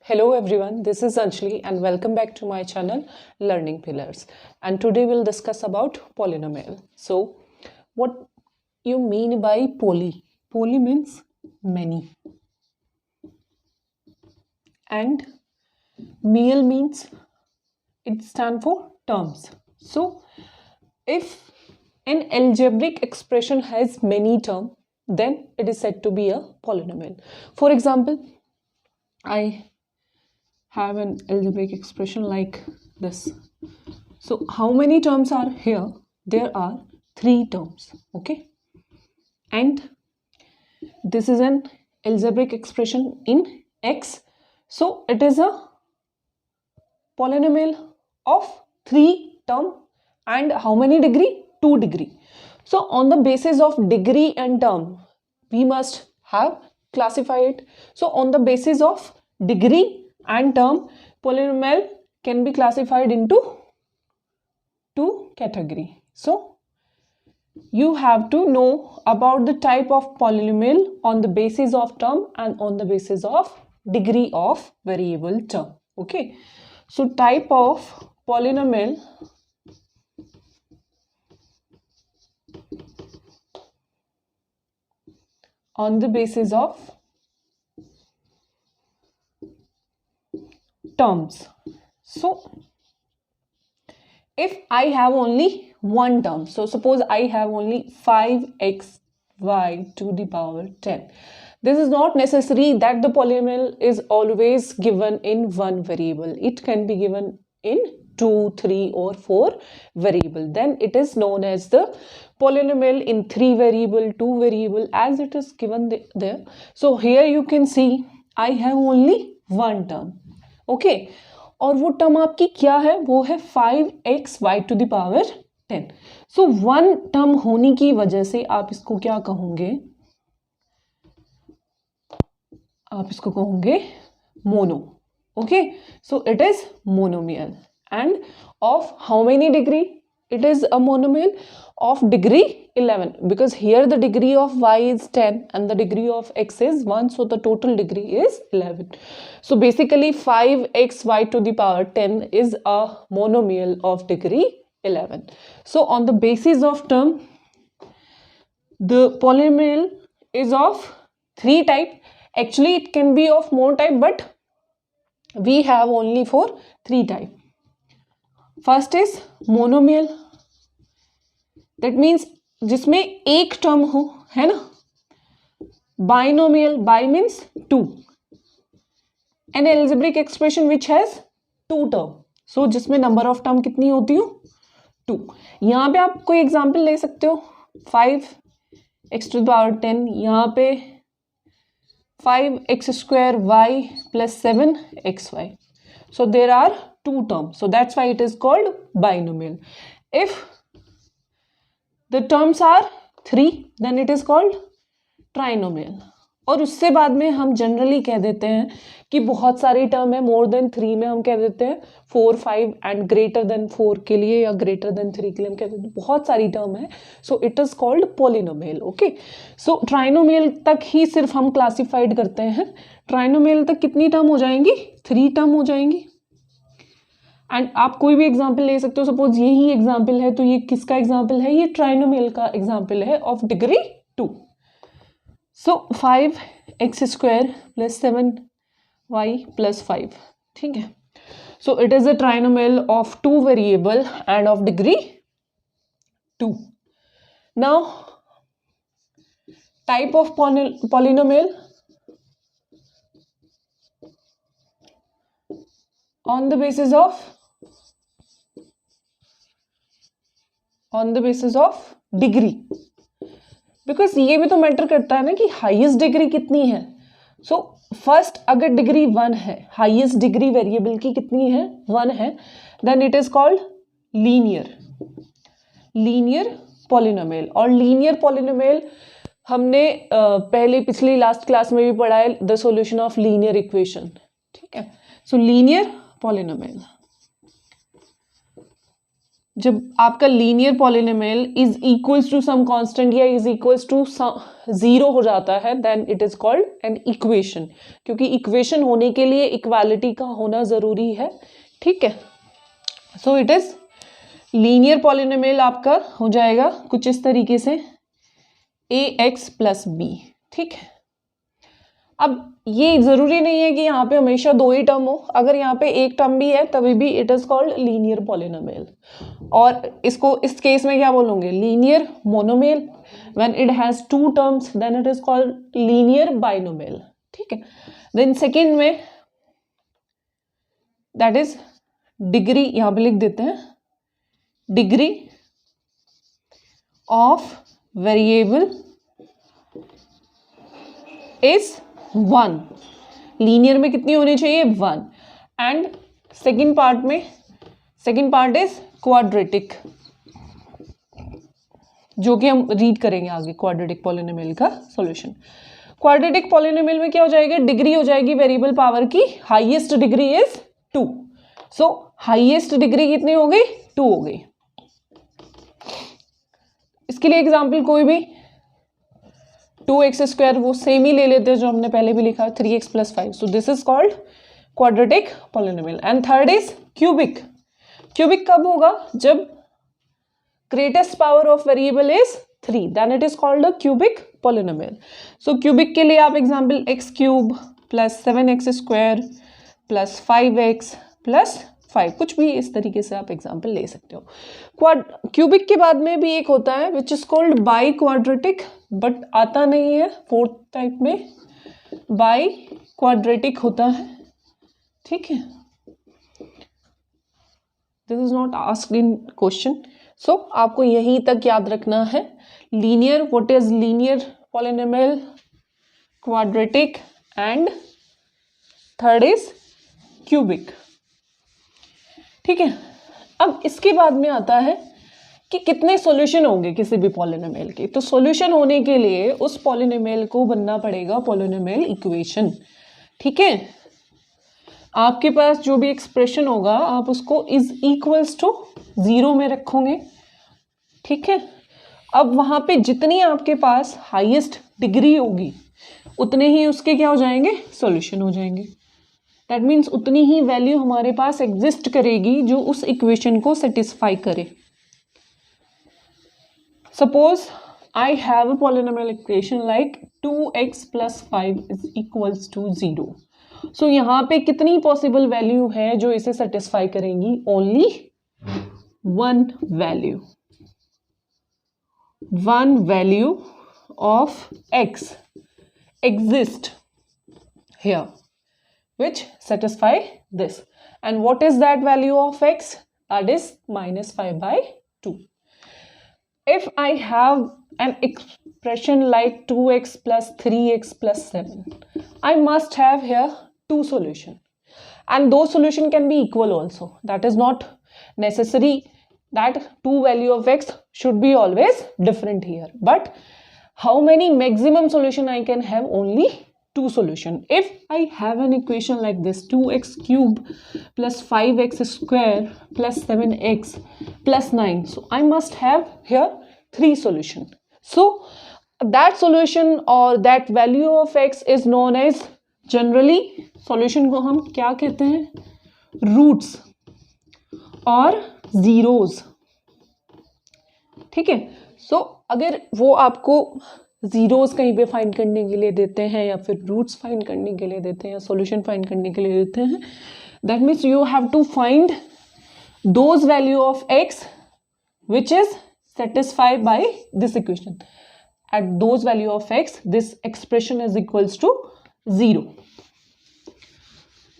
Hello everyone, this is Anjali and welcome back to my channel Learning Pillars. And today we'll discuss about polynomial. So, what you mean by poly? Poly means many, and meal means it stands for terms. So, if an algebraic expression has many terms, then it is said to be a polynomial. For example, I have an algebraic expression like this. So how many terms are here? There are 3 terms, okay? And this is an algebraic expression in x. So it is a polynomial of 3 term and how many degree? 2 degree. So on the basis of degree and term, we must have classified it. So on the basis of degree and term, polynomial can be classified into 2 category. So you have to know about the type of polynomial on the basis of term and on the basis of degree of variable term. Okay. So type of polynomial on the basis of terms. So if I have only one term, so suppose I have only 5xy to the power 10. This is not necessary that the polynomial is always given in one variable. It can be given in 2, 3 or 4 variable. Then it is known as the polynomial in 3 variable, 2 variable as it is given there. So here you can see I have only one term. Okay. और वो term आपकी क्या है? वो है 5xy to the power 10. So one term होने की वजह से आप इसको क्या कहोगे? आप इसको कहोगे mono. Okay, so it is monomial end of how many degree? It is a monomial of degree 11 because here the degree of y is 10 and the degree of x is 1, so the total degree is 11. So basically 5xy to the power 10 is a monomial of degree 11. So on the basis of term, the polynomial is of 3 type. Actually it can be of more type, but we have only for 3 type. First is monomial. That means जिसमें एक term हो, है ना. Binomial, by means 2. An algebraic expression which has 2 term. So जिसमें number of term कितनी होती हो? 2. यहाँ पे आप कोई एग्जाम्पल ले सकते हो. 5x to the power 10. यहाँ पे 5x square y plus 7xy. So there are 2 terms. So that's why it is called binomial. If the terms are 3, then it is called trinomial. और उससे बाद में हम जनरली कह देते हैं कि बहुत सारी टर्म है, मोर देन 3 में हम कह देते हैं 4, 5 एंड ग्रेटर देन 4 के लिए या ग्रेटर देन 3 के लिए हम कह देते हैं बहुत सारी टर्म है. So it is called polynomial. Okay, so trinomial तक ही सिर्फ हम क्लासिफाइड करते हैं. ट्राइनोमियल तक कितनी टर्म हो जाएंगी? 3 टर्म हो जाएंगी. एंड आप कोई भी एग्जाम्पल ले सकते हो. सपोज यही एग्जाम्पल है, तो ये किसका एग्जाम्पल है? ये ट्राइनोमियल का एग्जाम्पल है of degree 2. So 5x square plus 7y plus 5. ठीक है. So it is a trinomial of 2 variable end of degree 2. Now type of polynomial on the basis of degree, because ये भी तो matter करता है ना कि हाईएस्ट डिग्री कितनी है. सो फर्स्ट अगर डिग्री 1 है, हाईएस्ट डिग्री वेरिएबल की कितनी है? 1 है, then it is called linear polynomial. और लीनियर पॉलिनोमियल हमने पहले पिछली लास्ट क्लास में भी पढ़ा है, the solution of linear equation. ठीक है. So linear polynomial. जब आपका linear polynomial is equals to some constant या इज इक्वल्स टू जीरो हो जाता है, then it is called an equation, क्योंकि इक्वेशन होने के लिए इक्वालिटी का होना जरूरी है, ठीक है। So it is linear polynomial आपका हो जाएगा कुछ इस तरीके से ax प्लस बी, ठीक है। अब ये जरूरी नहीं है कि यहाँ पे हमेशा दो ही टर्म हो, अगर यहाँ पे एक टर्म भी है तभी भी it is called linear polynomial. और इसको इस केस में क्या बोलोगे, linear monomial. When it has two terms then it is called linear binomial, ठीक है। देन सेकेंड में दैट इज डिग्री, यहाँ पे लिख देते हैं degree of variable is 1। Linear में कितनी होनी चाहिए, 1। And second part is quadratic, जो कि हम रीड करेंगे आगे, क्वाड्रेटिक पॉलिनोमियल का सॉल्यूशन। क्वाड्रेटिक पॉलिनोमियल में क्या हो जाएगा, डिग्री हो जाएगी वेरिएबल पावर की, highest degree is 2। So highest degree कितनी हो गई, 2 हो गई। इसके लिए एग्जाम्पल कोई भी 2x² वो सेम ही ले लेते हैं जो हमने पहले भी लिखा, 3x + 5। So this is called quadratic polynomial. And third is cubic. Cubic कब होगा, जब greatest power of variable is 3, then it is called a cubic polynomial. So cubic के लिए आप एग्जाम्पल x³ + 7x² + 5x + 5, कुछ भी इस तरीके से आप एग्जाम्पल ले सकते हो। क्यूबिक के बाद में भी एक होता है which is called biquadratic, but आता नहीं है फोर्थ टाइप में, बाई क्वाड्रेटिक होता है, ठीक है। This is not asked in question, so आपको यहीं तक याद रखना है। Linear, what is linear polynomial, quadratic and third is cubic, ठीक है। अब इसके बाद में आता है कि कितने सॉल्यूशन होंगे किसी भी पॉलिनोमियल के। तो सॉल्यूशन होने के लिए उस पॉलिनोमियल को बनना पड़ेगा पॉलिनोमियल इक्वेशन, ठीक है। आपके पास जो भी एक्सप्रेशन होगा आप उसको इज इक्वल्स टू 0 में रखोगे, ठीक है। अब वहां पे जितनी आपके पास हाईएस्ट डिग्री होगी उतने ही उसके क्या हो जाएंगे, सॉल्यूशन हो जाएंगे। दैट मीन्स उतनी ही वैल्यू हमारे पास एग्जिस्ट करेगी जो उस इक्वेशन को सेटिस्फाई करे। Suppose I have a polynomial equation like 2x + 5 = 0। सो यहाँ पे कितनी पॉसिबल वैल्यू है जो इसे सेटिस्फाई करेंगी, only one value of x exist here which satisfy this, and what is that value of x, that is -5/2. If I have an expression like 2x + 3x + 7, I must have here two solutions, and those solution can be equal also. That is not necessary that two value of x should be always different here, but how many maximum solution I can have, only two solution. If I have an equation like this, 2x³ + 5x² + 7x + 9, so I must have here 3 solution. So that solution or that value of x is known as, generally solution को हम क्या कहते हैं, roots और zeros, ठीक है। सो अगर वो आपको जीरोस कहीं पे फाइंड करने के लिए देते हैं या फिर रूट्स फाइंड करने के लिए देते हैं या सॉल्यूशन फाइंड करने के लिए देते हैं, that means you have to find those value of x which is satisfied by this equation. At those value of x this expression is equals to 0।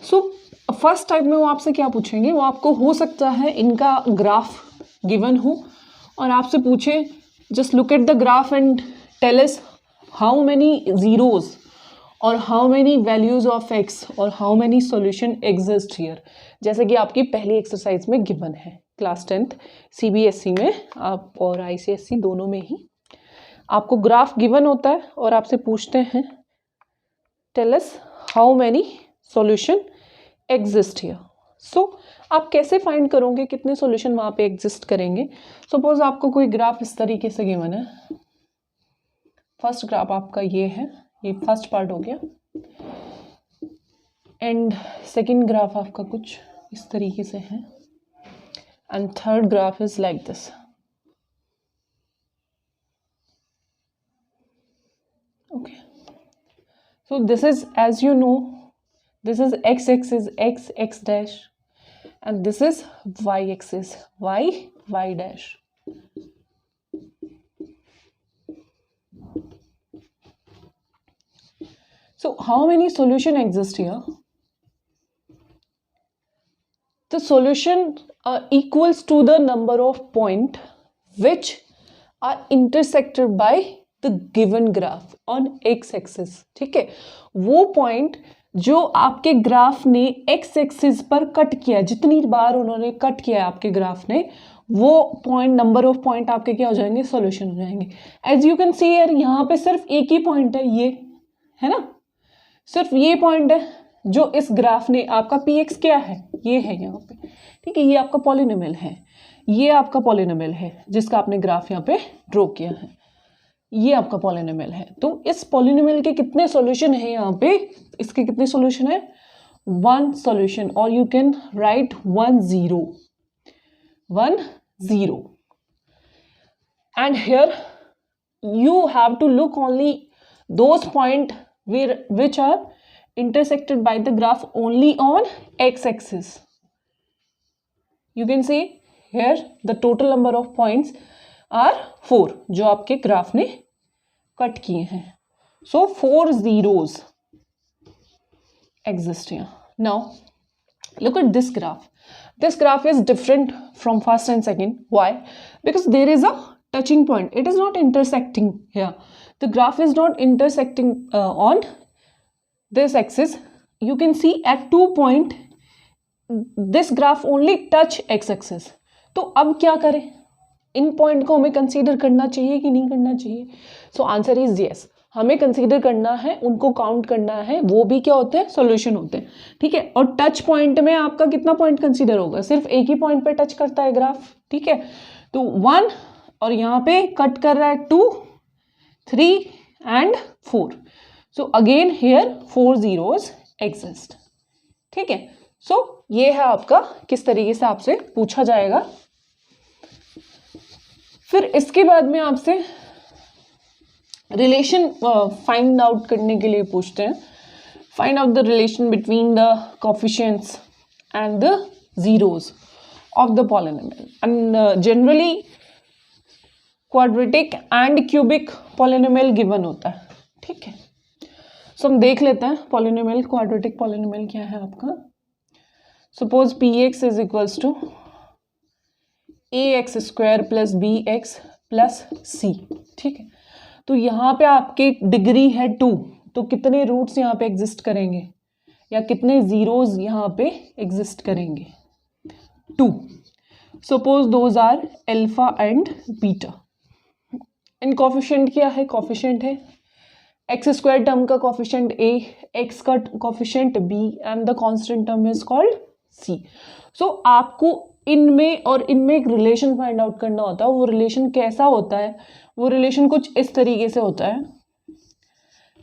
So first type में वो आपसे क्या पूछेंगे, वो आपको हो सकता है इनका ग्राफ गिवन हो और आपसे पूछे just look at the graph and tell us how many zeros और how many values of x और how many solution exist here, जैसे कि आपकी पहली एक्सरसाइज में गिवन है क्लास 10th CBSE में आप और ICSE दोनों में ही आपको ग्राफ गिवन होता है और आपसे पूछते हैं tell us how many solution exist here. So आप कैसे फाइंड करोगे कितने सॉल्यूशन वहाँ पे एग्जिस्ट करेंगे? सपोज आपको कोई ग्राफ इस तरीके से गिवन है, फर्स्ट ग्राफ आपका ये है, ये फर्स्ट पार्ट हो गया, एंड सेकेंड ग्राफ आपका कुछ इस तरीके से है, and third graph is like this. Okay, so this is, as you know, this is x-axis x dash, and this is y-axis y dash. So how many solution exist here? The solution equals to the number of point which are intersected by the given graph on x axis. ठीक है, वो point जो आपके graph ने x axis पर cut किया, जितनी बार उन्होंने कट किया आपके ग्राफ ने, वो पॉइंट, नंबर ऑफ पॉइंट आपके क्या हो जाएंगे? सॉल्यूशन हो जाएंगे. एज यू कैन सी यार, यहाँ पे सिर्फ एक ही पॉइंट है, ये है ना, सिर्फ ये पॉइंट है जो इस ग्राफ ने आपका पी एक्स क्या है, ये है यहाँ पे. ठीक है, ये आपका पॉलिनोमियल है, ये आपका पॉलिनोमियल है जिसका आपने ग्राफ यहाँ पे ड्रॉ किया है, ये आपका पॉलिनोमियल है. तो इस पॉलिनोमियल के कितने सॉल्यूशन है यहाँ पे? इसके कितने सॉल्यूशन है? 1 सॉल्यूशन, और you can write 1 0 1 0. And here you have to look only those point which are intersected by the graph only on x-axis. You can see here the total number of points are 4 जो आपके graph ने cut किए हैं. So 4 zeros exist here. Now look at this graph. This graph is different from first and second. Why? Because there is a touching point. It is not intersecting here. The graph is not intersecting on this axis. You can see at 2 point this graph only touch x-axis. तो अब क्या करें? इन point को हमें consider करना चाहिए कि नहीं करना चाहिए? So answer is yes. हमें कंसीडर करना है, उनको काउंट करना है, वो भी क्या होते हैं? सॉल्यूशन होते हैं. ठीक है. और टच पॉइंट में आपका कितना पॉइंट कंसीडर होगा? सिर्फ एक ही पॉइंट पे टच करता है ग्राफ. ठीक है. तो 1 और यहाँ पे कट कर रहा है 2, 3 and 4. So again here 4 zeros exist. ठीक है. सो ये है आपका, किस तरीके से आपसे पूछा जाएगा. फिर इसके बाद में आपसे रिलेशन फाइंड आउट करने के लिए पूछते हैं. Find out the relation between the coefficients and the zeros of the polynomial. And generally quadratic and cubic polynomial given होता है. ठीक है. सो हम देख लेते हैं पॉलिनोमियल, क्वाड्रेटिक पॉलिनोमियल क्या है आपका. Suppose p x is equals to a x square plus b x plus c. ठीक है. तो यहाँ पे आपके डिग्री है 2, तो कितने रूट्स यहाँ पे एग्जिस्ट करेंगे या कितने जीरोज यहाँ पे एग्जिस्ट करेंगे? 2. Suppose those are alpha and beta. इन कोफिशिएंट क्या है? कोफिशिएंट है एक्स स्क्वायर टर्म का कोफिशिएंट ए, एक्स का coefficient b and the constant term is called c. So आपको इनमें और इनमें एक रिलेशन फाइंड आउट करना होता है. वो रिलेशन कैसा होता है? वो रिलेशन कुछ इस तरीके से होता है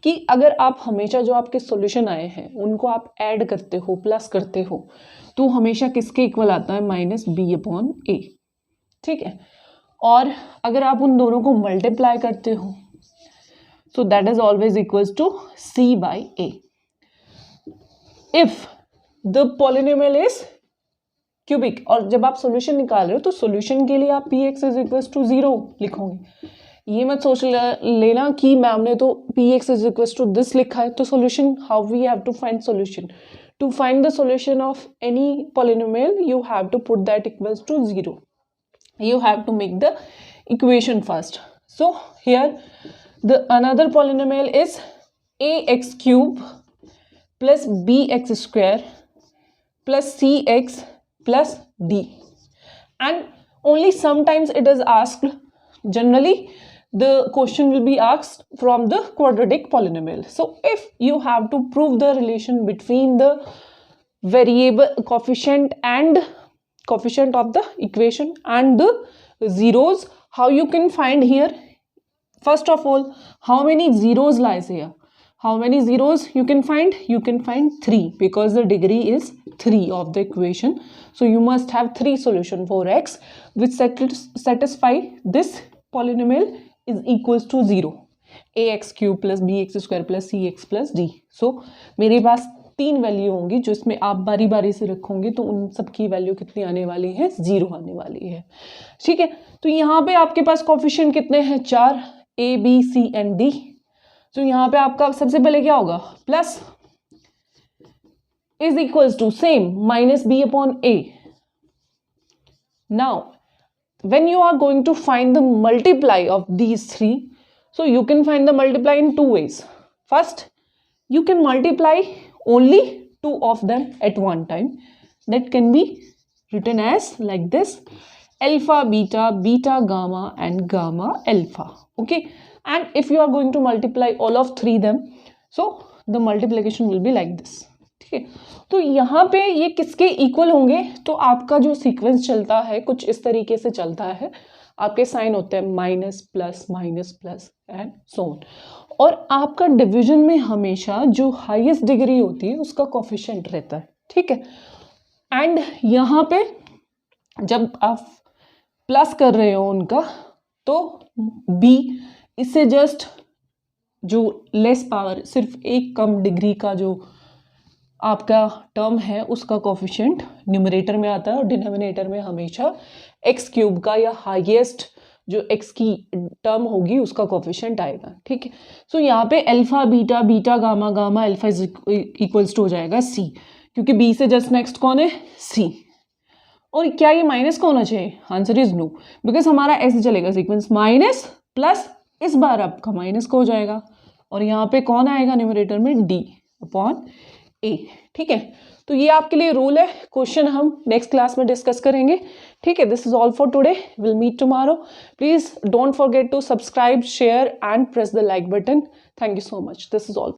कि अगर आप हमेशा जो आपके सॉल्यूशन आए हैं उनको आप ऐड करते हो, प्लस करते हो, तो हमेशा किसके इक्वल आता है? माइनस बी अपॉन ए. ठीक है. और अगर आप उन दोनों को मल्टीप्लाई करते हो so that is always equals to c by a. If the polynomial is cubic, और जब आप सॉल्यूशन निकाल रहे हो तो सॉल्यूशन के लिए आप p x is equals to 0 लिखोगे. ये मत सोच लेना कि मैम ने तो p x is equals to this लिखा है तो solution, how we have to find solution. To find the solution of any polynomial you have to put that equals to 0. You have to make the equation first. So here the another polynomial is ax cube plus bx square plus cx plus d, and only sometimes it is asked, generally the question will be asked from the quadratic polynomial. So if you have to prove the relation between the variable coefficient of the equation and the zeros. How you can find here? First of all, how many zeros lies here? How many zeros you can find? You can find 3 because the degree is 3 of the equation. So you must have 3 solution for x which satisfy this polynomial is equals to 0. ax cube plus bx square plus cx plus d. So मेरे पास 3 value होंगी जो इसमें आप बारी बारी से रखोगे तो उन सब की वैल्यू कितनी आने वाली है? 0 आने वाली है. ठीक है, तो यहाँ पे आपके पास कोफिशिएंट कितने हैं? 4, a b c and d. तो यहाँ पे आपका सबसे पहले क्या होगा? Plus is equals to same minus b upon a. Now when you are going to find the multiply of these three, so you can find the multiply in 2 ways. First, you can multiply only 2 of them at one time. That can be written as like this: alpha beta, beta gamma and gamma alpha. Okay, and if you are going to multiply all of 3 them, so the multiplication will be like this. ठीक है, तो यहाँ पे ये किसके equal होंगे? तो आपका जो सीक्वेंस चलता है कुछ इस तरीके से चलता है. आपके साइन होते हैं minus plus and so on. और आपका डिवीजन में हमेशा जो हाईएस्ट डिग्री होती है उसका कोफिशिएंट रहता है. ठीक है, एंड यहाँ पे जब आप प्लस कर रहे हो उनका तो b इससे जस्ट जो लेस पावर सिर्फ एक कम डिग्री का जो आपका टर्म है उसका कोफिशिएंट न्यूमरेटर में आता है और डिनोमिनेटर में हमेशा एक्स क्यूब का या हाईएस्ट जो एक्स की टर्म होगी उसका कोफिशिएंट आएगा. ठीक है, सो यहाँ पे alpha beta, beta gamma, gamma alpha is equals to हो जाएगा सी, क्योंकि बी से जस्ट नेक्स्ट कौन है? सी. और क्या ये माइनस का होना चाहिए? आंसर इज नो, बिकॉज हमारा ऐसे चलेगा सीक्वेंस माइनस प्लस, इस बार आपका माइनस का हो जाएगा और यहाँ पे कौन आएगा न्यूमरेटर में? डी अपॉन ए. ठीक है, तो ये आपके लिए रूल है. क्वेश्चन हम नेक्स्ट क्लास में डिस्कस करेंगे. ठीक है, this is all for today. Will meet tomorrow. Please don't forget to subscribe, share and press the like button. Thank you so much. This is all.